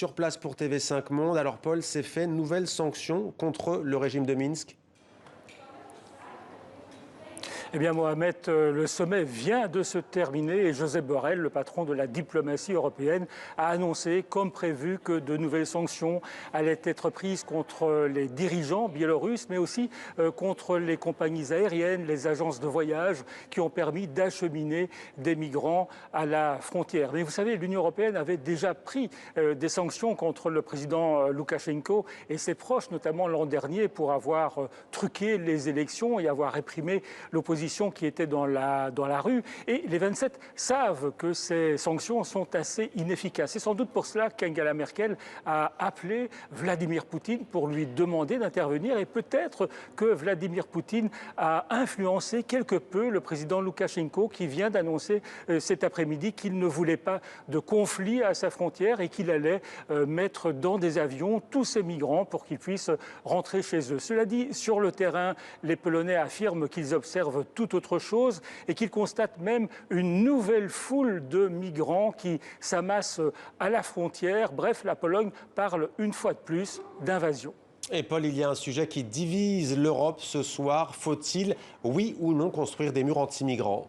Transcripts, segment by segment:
sur place pour TV5 Monde. Alors Paul, c'est fait, nouvelle sanction contre le régime de Minsk? Eh bien, Mohamed, le sommet vient de se terminer et Josep Borrell, le patron de la diplomatie européenne, a annoncé, comme prévu, que de nouvelles sanctions allaient être prises contre les dirigeants biélorusses, mais aussi contre les compagnies aériennes, les agences de voyage qui ont permis d'acheminer des migrants à la frontière. Mais vous savez, l'Union européenne avait déjà pris des sanctions contre le président Loukachenko et ses proches, notamment l'an dernier, pour avoir truqué les élections et avoir réprimé l'opposition qui était dans la rue. Et les 27 savent que ces sanctions sont assez inefficaces. C'est sans doute pour cela qu'Angela Merkel a appelé Vladimir Poutine pour lui demander d'intervenir. Et peut-être que Vladimir Poutine a influencé quelque peu le président Loukachenko qui vient d'annoncer cet après-midi qu'il ne voulait pas de conflit à sa frontière et qu'il allait mettre dans des avions tous ces migrants pour qu'ils puissent rentrer chez eux. Cela dit, sur le terrain, les Polonais affirment qu'ils observent tout autre chose et qu'ils constatent même une nouvelle foule de migrants qui s'amassent à la frontière. Bref, la Pologne parle une fois de plus d'invasion. Et Paul, il y a un sujet qui divise l'Europe ce soir. Faut-il, oui ou non, construire des murs anti-migrants ?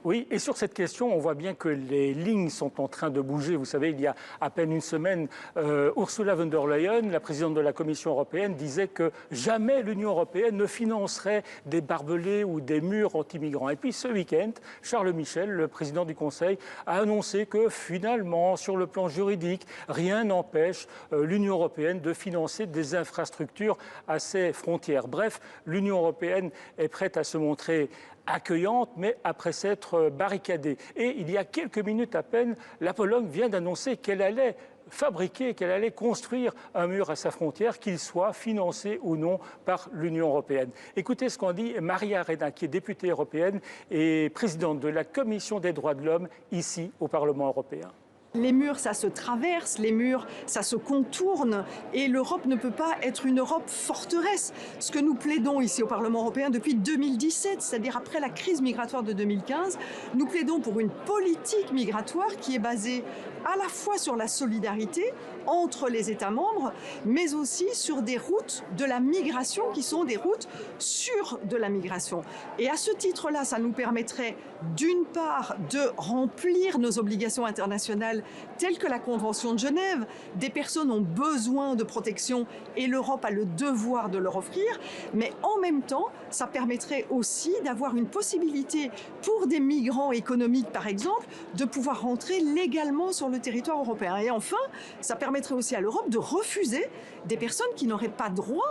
Oui, et sur cette question, on voit bien que les lignes sont en train de bouger. Vous savez, il y a à peine une semaine, Ursula von der Leyen, la présidente de la Commission européenne, disait que jamais l'Union européenne ne financerait des barbelés ou des murs anti-migrants. Et puis ce week-end, Charles Michel, le président du Conseil, a annoncé que finalement, sur le plan juridique, rien n'empêche l'Union européenne de financer des infrastructures à ses frontières. Bref, l'Union européenne est prête à se montrer accueillante, mais après s'être barricadée. Et il y a quelques minutes à peine, la Pologne vient d'annoncer qu'elle allait fabriquer, qu'elle allait construire un mur à sa frontière, qu'il soit financé ou non par l'Union européenne. Écoutez ce qu'en dit Maria Arena, qui est députée européenne et présidente de la Commission des droits de l'homme ici au Parlement européen. Les murs, ça se traverse, les murs, ça se contourne et l'Europe ne peut pas être une Europe forteresse. Ce que nous plaidons ici au Parlement européen depuis 2017, c'est-à-dire après la crise migratoire de 2015, nous plaidons pour une politique migratoire qui est basée à la fois sur la solidarité entre les États membres, mais aussi sur des routes de la migration qui sont des routes sûres de la migration. Et à ce titre-là, ça nous permettrait d'une part de remplir nos obligations internationales telles que la Convention de Genève. Des personnes ont besoin de protection et l'Europe a le devoir de leur offrir, mais en même temps, ça permettrait aussi d'avoir une possibilité pour des migrants économiques, par exemple, de pouvoir rentrer légalement sur le territoire européen. Et enfin, ça permettrait aussi à l'Europe de refuser des personnes qui n'auraient pas droit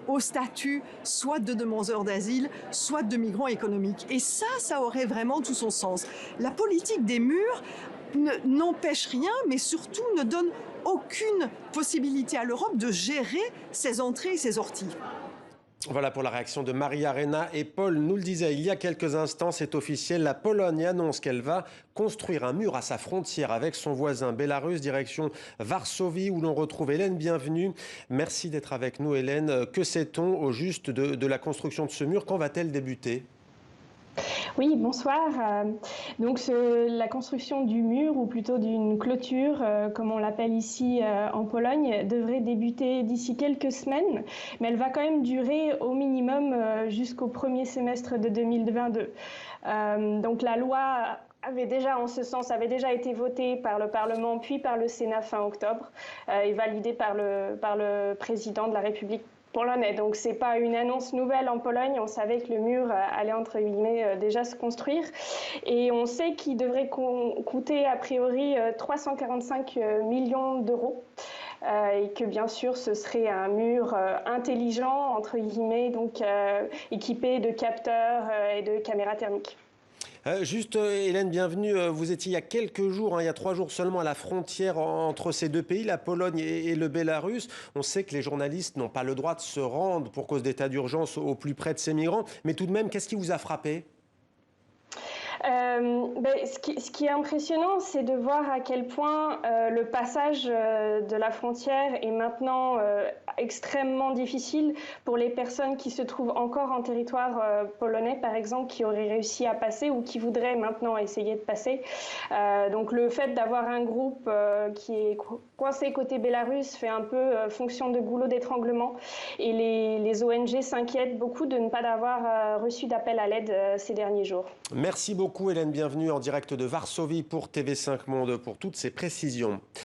au statut soit de demandeurs d'asile, soit de migrants économiques. Et ça aurait vraiment tout son sens. La politique des murs n'empêche rien, mais surtout ne donne aucune possibilité à l'Europe de gérer ses entrées et ses sorties. Voilà pour la réaction de Maria Arena. Et Paul nous le disait il y a quelques instants, c'est officiel, la Pologne annonce qu'elle va construire un mur à sa frontière avec son voisin Bélarus, direction Varsovie, où l'on retrouve Hélène Bienvenue. Merci d'être avec nous Hélène. Que sait-on au juste de la construction de ce mur? Quand va-t-elle débuter? Oui, bonsoir. Donc la construction du mur, ou plutôt d'une clôture, comme on l'appelle ici en Pologne, devrait débuter d'ici quelques semaines, mais elle va quand même durer au minimum jusqu'au premier semestre de 2022. Donc la loi avait déjà été votée par le Parlement puis par le Sénat fin octobre et validée par le président de la République polonais. Donc c'est pas une annonce nouvelle en Pologne, on savait que le mur allait entre guillemets déjà se construire et on sait qu'il devrait coûter a priori 345 millions d'euros. Et que bien sûr ce serait un mur intelligent entre guillemets, donc équipé de capteurs et de caméras thermiques. Juste, Hélène, bienvenue. Vous étiez il y a quelques jours, il y a 3 jours seulement, à la frontière entre ces deux pays, la Pologne et le Bélarus. On sait que les journalistes n'ont pas le droit de se rendre pour cause d'état d'urgence au plus près de ces migrants. Mais tout de même, qu'est-ce qui vous a frappé ? Ce qui est impressionnant, c'est de voir à quel point le passage de la frontière est maintenant extrêmement difficile pour les personnes qui se trouvent encore en territoire polonais, par exemple, qui auraient réussi à passer ou qui voudraient maintenant essayer de passer. Donc le fait d'avoir un groupe qui est coincé côté Bélarus fait un peu fonction de goulot d'étranglement et les ONG s'inquiètent beaucoup de ne pas avoir reçu d'appel à l'aide ces derniers jours. Merci beaucoup Hélène, bienvenue en direct de Varsovie pour TV5 Monde pour toutes ces précisions.